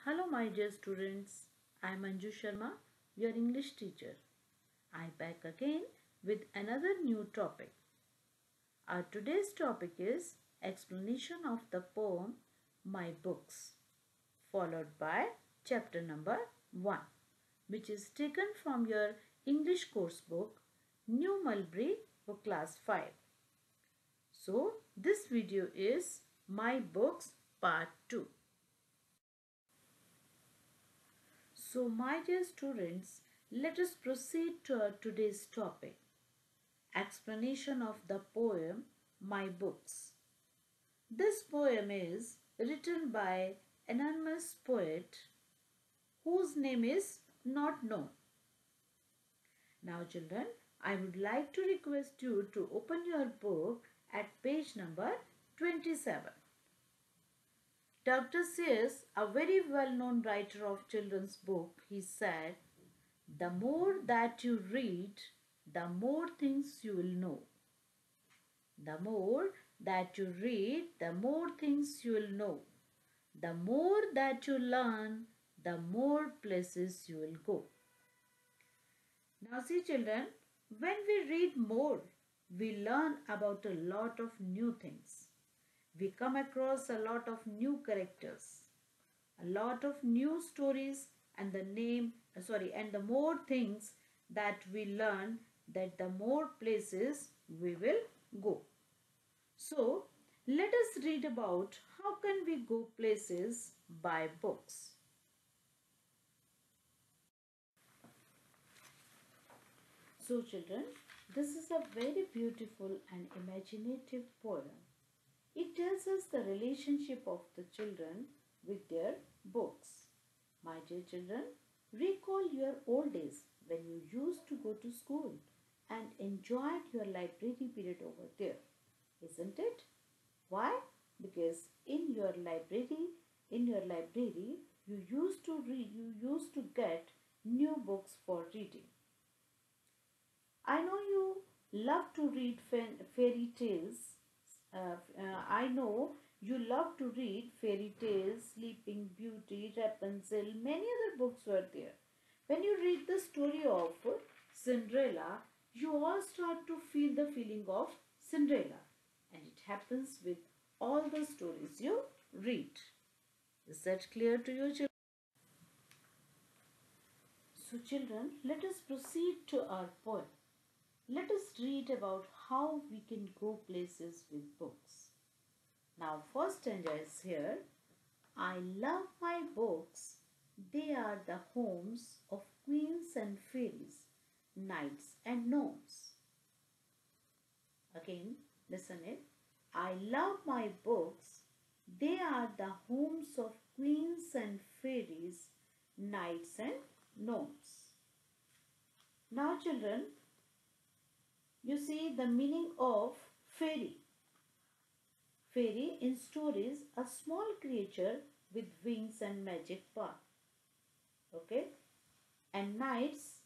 Hello my dear students, I am Anju Sharma, your English teacher. I am back again with another new topic. Our today's topic is explanation of the poem My Books, followed by chapter number 1, which is taken from your English course book, New Mulberry for class 5. So this video is My Books part 2. So my dear students, let us proceed to our today's topic, explanation of the poem My Books. This poem is written by anonymous poet whose name is not known. Now children, I would like to request you to open your book at page number 27. Dr. Seuss, a very well-known writer of children's book, he said, "The more that you read, the more things you will know. The more that you read, the more things you will know. The more that you learn, the more places you will go." Now see children, when we read more, we learn about a lot of new things. We come across a lot of new characters, a lot of new stories, and the more things that we learn, that the more places we will go. So let us read about how can we go places by books. So children, this is a very beautiful and imaginative poem. It tells us the relationship of the children with their books. My dear children, recall your old days when you used to go to school and enjoyed your library period over there, isn't it? Why? Because in your library, you used to read, you used to get new books for reading. I know you love to read fairy tales. I know you love to read fairy tales, Sleeping Beauty, Rapunzel, many other books were there. When you read the story of Cinderella, you all start to feel the feeling of Cinderella. And it happens with all the stories you read. Is that clear to you, children? So children, let us proceed to our poem. Let us read about how we can go places with books. Now first stanza is here. I love my books. They are the homes of queens and fairies, knights and gnomes. Again, listen it. I love my books. They are the homes of queens and fairies, knights and gnomes. Now children, you see the meaning of fairy. Fairy in stories, a small creature with wings and magic power. Okay? And knights,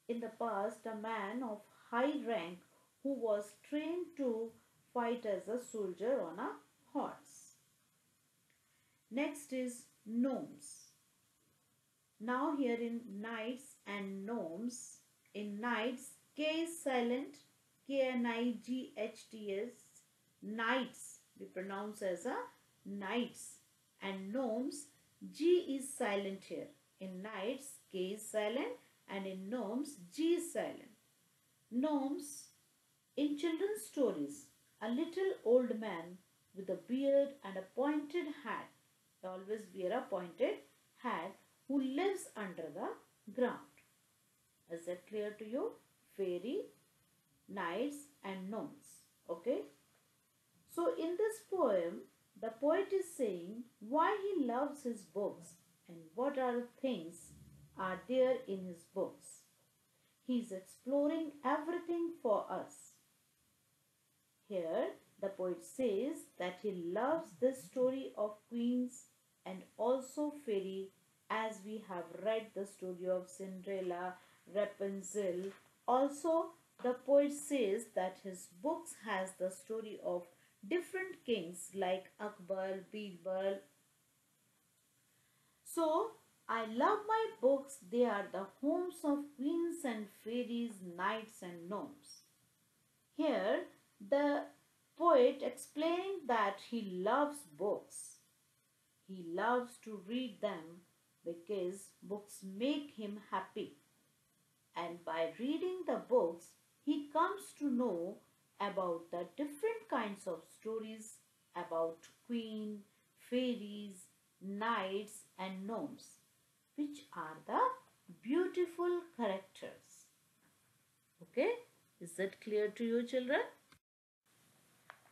in the past, a man of high rank who was trained to fight as a soldier on a horse. Next is gnomes. Now here in knights and gnomes, in knights, K is silent, K-N-I-G-H-T-S, knights, we pronounce as a knights, and gnomes, G is silent here. In knights, K is silent, and in gnomes, G is silent. Gnomes, in children's stories, a little old man with a beard and a pointed hat, they always wear a pointed hat, who lives under the ground. Is that clear to you? Fairy, knights and gnomes. Okay. So in this poem, the poet is saying why he loves his books and what are things are there in his books. He is exploring everything for us. Here the poet says that he loves this story of queens and also fairy, as we have read the story of Cinderella, Rapunzel. Also, the poet says that his books has the story of different kings like Akbar, Birbal. So, I love my books. They are the homes of queens and fairies, knights and gnomes. Here, the poet explaining that he loves books. He loves to read them because books make him happy. And by reading the books, he comes to know about the different kinds of stories about queen, fairies, knights and gnomes, which are the beautiful characters. Okay, is that clear to you, children?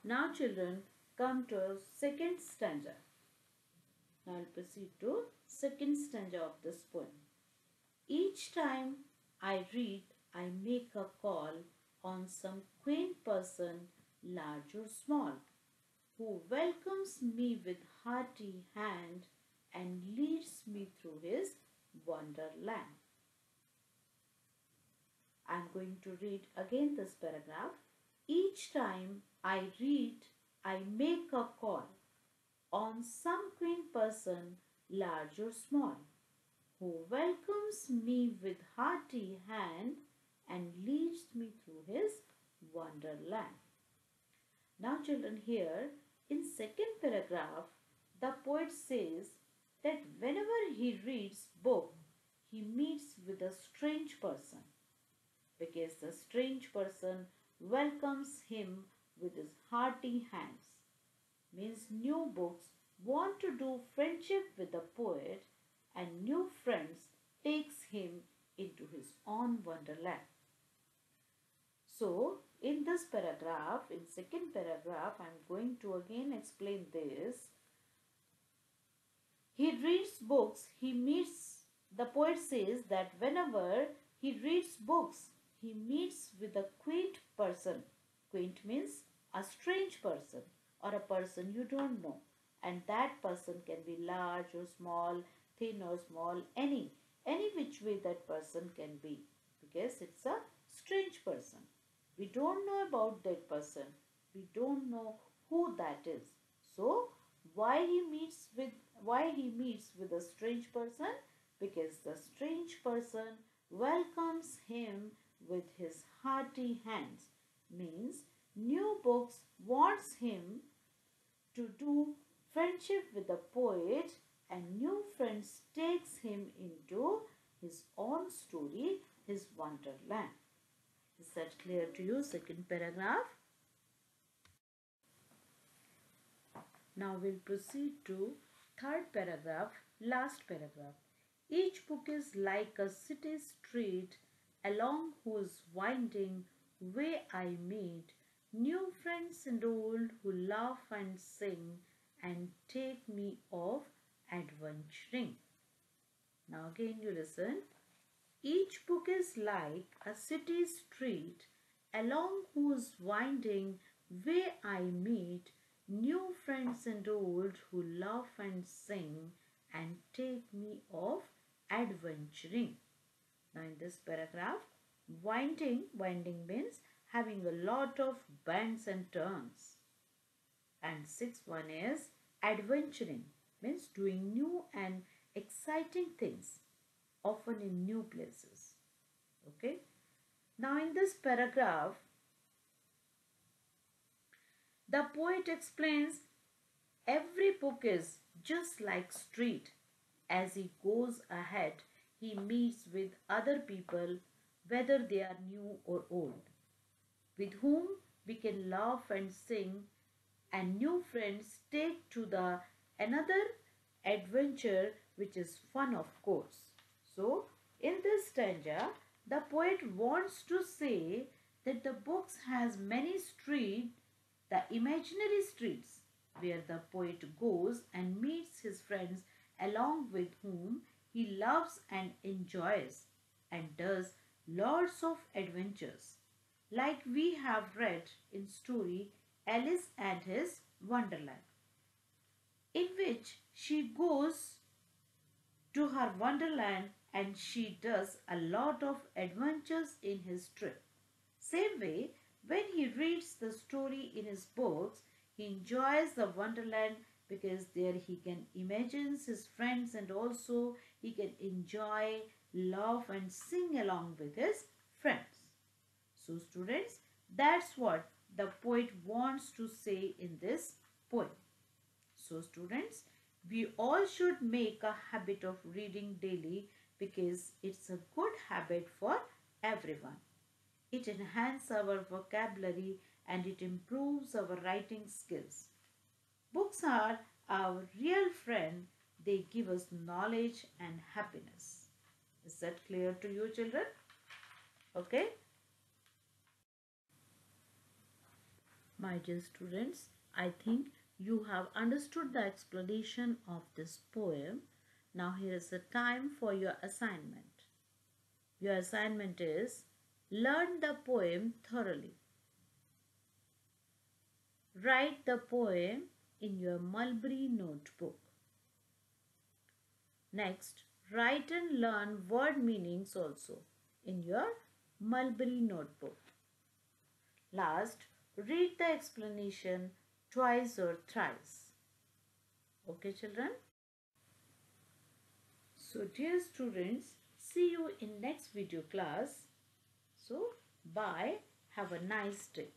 Now children, come to second stanza. Now I'll proceed to second stanza of this poem. Each time I read, I make a call on some quaint person, large or small, who welcomes me with hearty hand and leads me through his wonderland. I am going to read again this paragraph. Each time I read, I make a call on some quaint person, large or small, who welcomes me with hearty hand and leads me through his wonderland. Now children, here in second paragraph, the poet says that whenever he reads book, he meets with a strange person, because the strange person welcomes him with his hearty hands. Means new books want to do friendship with the poet, and new friends takes him into his own wonderland. So in this paragraph, in second paragraph, I am going to again explain this. He reads books, the poet says that whenever he reads books, he meets with a quaint person. Quaint means a strange person or a person you don't know. And that person can be large or small, thin or small, any which way that person can be, because it's a strange person. We don't know about that person. We don't know who that is. So why he meets with a strange person? Because the strange person welcomes him with his hearty hands. Means new books wants him to do friendship with the poet, and new friends takes him into his own story, his wonderland. Is that clear to you? Second paragraph. Now we'll proceed to third paragraph, last paragraph. Each book is like a city street along whose winding way I meet new friends and old who laugh and sing and take me off adventuring. Now again you listen. Each book is like a city street along whose winding way I meet new friends and old who laugh and sing and take me off adventuring. Now in this paragraph, winding means having a lot of bends and turns. And sixth one is adventuring, means doing new and exciting things, often in new places. Okay. Now in this paragraph, the poet explains every book is just like street. As he goes ahead, he meets with other people, whether they are new or old, with whom we can laugh and sing, and new friends take to the another adventure, which is fun, of course. So in this stanza, the poet wants to say that the books has many streets, the imaginary streets, where the poet goes and meets his friends along with whom he loves and enjoys and does lots of adventures, like we have read in story Alice and his Wonderland, in which she goes to her wonderland and she does a lot of adventures in his trip. Same way, when he reads the story in his books, he enjoys the wonderland because there he can imagine his friends and also he can enjoy, laugh and sing along with his friends. So students, that's what the poet wants to say in this poem. So students, we all should make a habit of reading daily because it's a good habit for everyone. It enhances our vocabulary and it improves our writing skills. Books are our real friend. They give us knowledge and happiness. Is that clear to you, children? Okay. My dear students, I think you have understood the explanation of this poem. Now here is the time for your assignment. Your assignment is learn the poem thoroughly. Write the poem in your Mulberry notebook. Next, write and learn word meanings also in your Mulberry notebook. Last, read the explanation twice or thrice. Okay, children? So, dear students, see you in next video class. So, bye. Have a nice day.